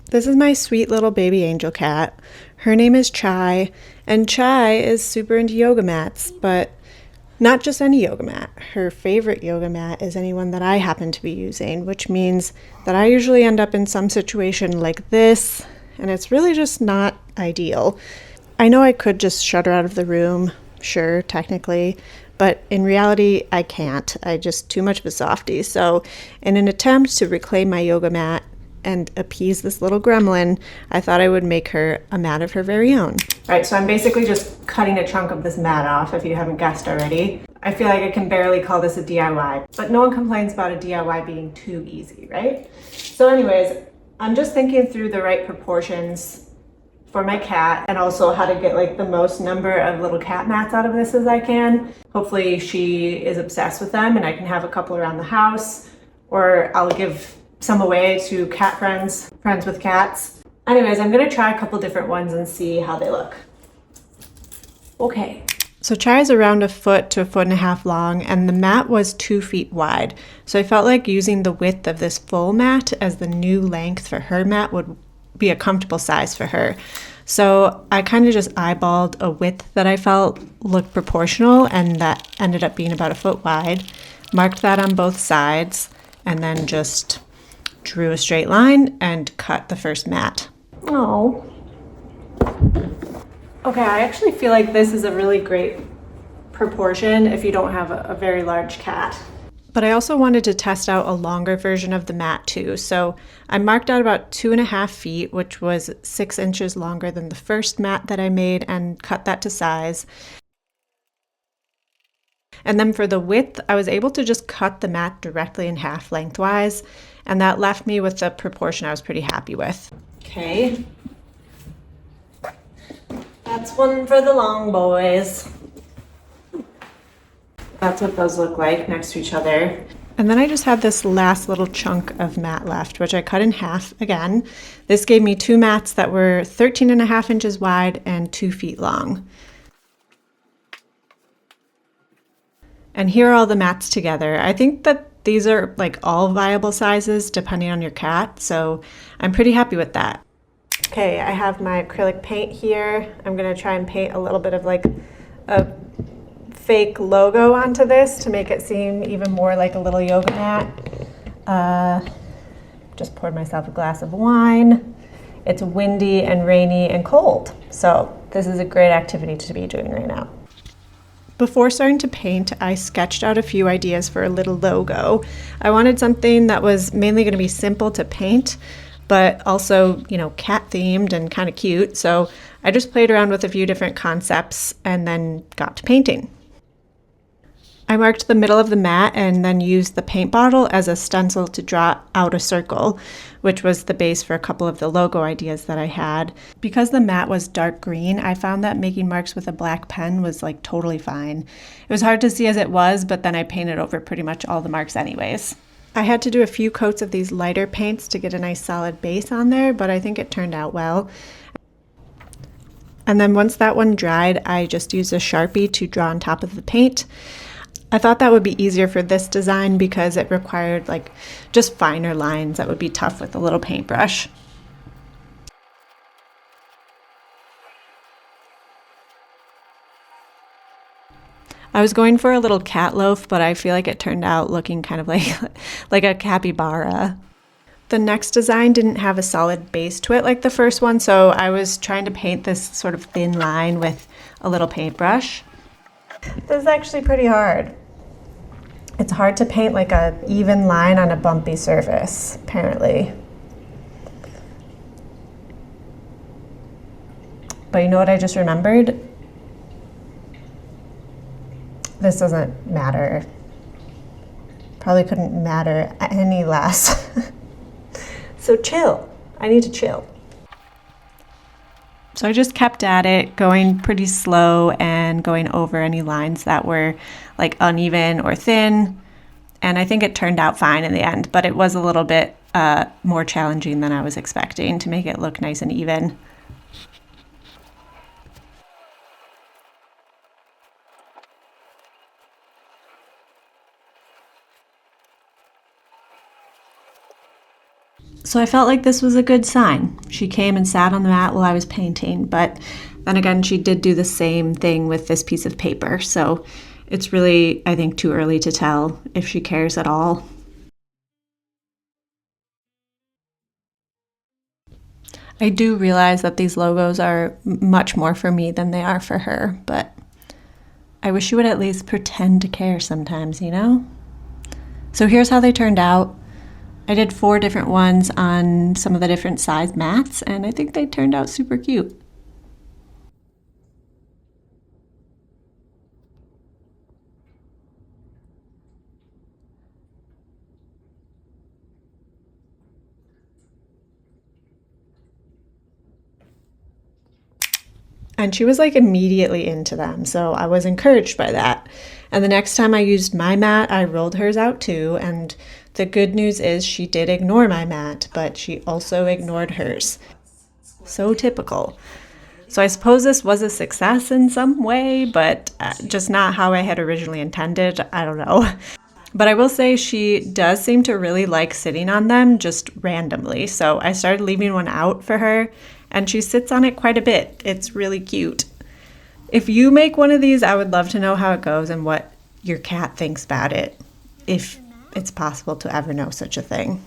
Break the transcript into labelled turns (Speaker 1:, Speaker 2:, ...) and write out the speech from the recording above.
Speaker 1: This is my sweet little baby angel cat. Her name is Chai, and Chai is super into yoga mats, but not just any yoga mat. Her favorite yoga mat is anyone that I happen to be using, which means that I usually end up in some situation like this, and it's really just not ideal. I know I could just shut her out of the room, sure, technically, but in reality, I can't. I just too much of a softie. So, in an attempt to reclaim my yoga mat and appease this little gremlin, I thought I would make her a mat of her very own. All right, so I'm basically just cutting a chunk of this mat off, if you haven't guessed already. I feel like I can barely call this a DIY, but no one complains about a DIY being too easy, right? So anyways, I'm just thinking through the right proportions for my cat and also how to get like the most number of little cat mats out of this as I can. Hopefully she is obsessed with them and I can have a couple around the house, or I'll give some away to cat friends with cats. Anyways, I'm gonna try a couple different ones and see how they look. Okay. So Chai is around 1 to 1.5 feet long, and the mat was 2 feet wide. So I felt like using the width of this full mat as the new length for her mat would be a comfortable size for her. So I kind of just eyeballed a width that I felt looked proportional, and that ended up being about 1 foot wide. Marked that on both sides, and then just drew a straight line and cut the first mat. Oh. Okay, I actually feel like this is a really great proportion if you don't have a very large cat. But I also wanted to test out a longer version of the mat too. So I marked out about 2.5 feet, which was 6 inches longer than the first mat that I made, and cut that to size. And then for the width, I was able to just cut the mat directly in half lengthwise, and that left me with a proportion I was pretty happy with. Okay. That's one for the long boys. That's what those look like next to each other. And then I just had this last little chunk of mat left, which I cut in half again. This gave me 2 mats that were 13.5 inches wide and 2 feet long. And here are all the mats together. I think that these are like all viable sizes depending on your cat, so I'm pretty happy with that. Okay, I have my acrylic paint here. I'm gonna try and paint a little bit of like a fake logo onto this to make it seem even more like a little yoga mat. Just poured myself a glass of wine. It's windy and rainy and cold, so this is a great activity to be doing right now. Before starting to paint, I sketched out a few ideas for a little logo. I wanted something that was mainly going to be simple to paint, but also, cat themed and kind of cute. So I just played around with a few different concepts and then got to painting. I marked the middle of the mat and then used the paint bottle as a stencil to draw out a circle, which was the base for a couple of the logo ideas that I had. Because the mat was dark green, I found that making marks with a black pen was like totally fine. It was hard to see as it was, but then I painted over pretty much all the marks anyways. I had to do a few coats of these lighter paints to get a nice solid base on there, but I think it turned out well. And then once that one dried, I just used a Sharpie to draw on top of the paint. I thought that would be easier for this design because it required like just finer lines that would be tough with a little paintbrush. I was going for a little cat loaf, but I feel like it turned out looking kind of like a capybara. The next design didn't have a solid base to it like the first one, so I was trying to paint this sort of thin line with a little paintbrush. This is actually pretty hard. It's hard to paint like an even line on a bumpy surface, apparently. But you know what I just remembered? This doesn't matter. Probably couldn't matter any less. So chill. I need to chill. So I just kept at it, going pretty slow and going over any lines that were like uneven or thin. And I think it turned out fine in the end, but it was a little bit more challenging than I was expecting to make it look nice and even. So I felt like this was a good sign. She came and sat on the mat while I was painting, but then again, she did do the same thing with this piece of paper. So it's really, I think, too early to tell if she cares at all. I do realize that these logos are much more for me than they are for her, but I wish she would at least pretend to care sometimes, you know? So here's how they turned out. I did 4 different ones on some of the different size mats, and I think they turned out super cute. And she was like immediately into them, so I was encouraged by that. And the next time I used my mat, I rolled hers out too. And the good news is she did ignore my mat, but she also ignored hers. So typical. So I suppose this was a success in some way, but just not how I had originally intended. I don't know. But I will say she does seem to really like sitting on them just randomly. So I started leaving one out for her, and she sits on it quite a bit. It's really cute. If you make one of these, I would love to know how it goes and what your cat thinks about it, if it's possible to ever know such a thing.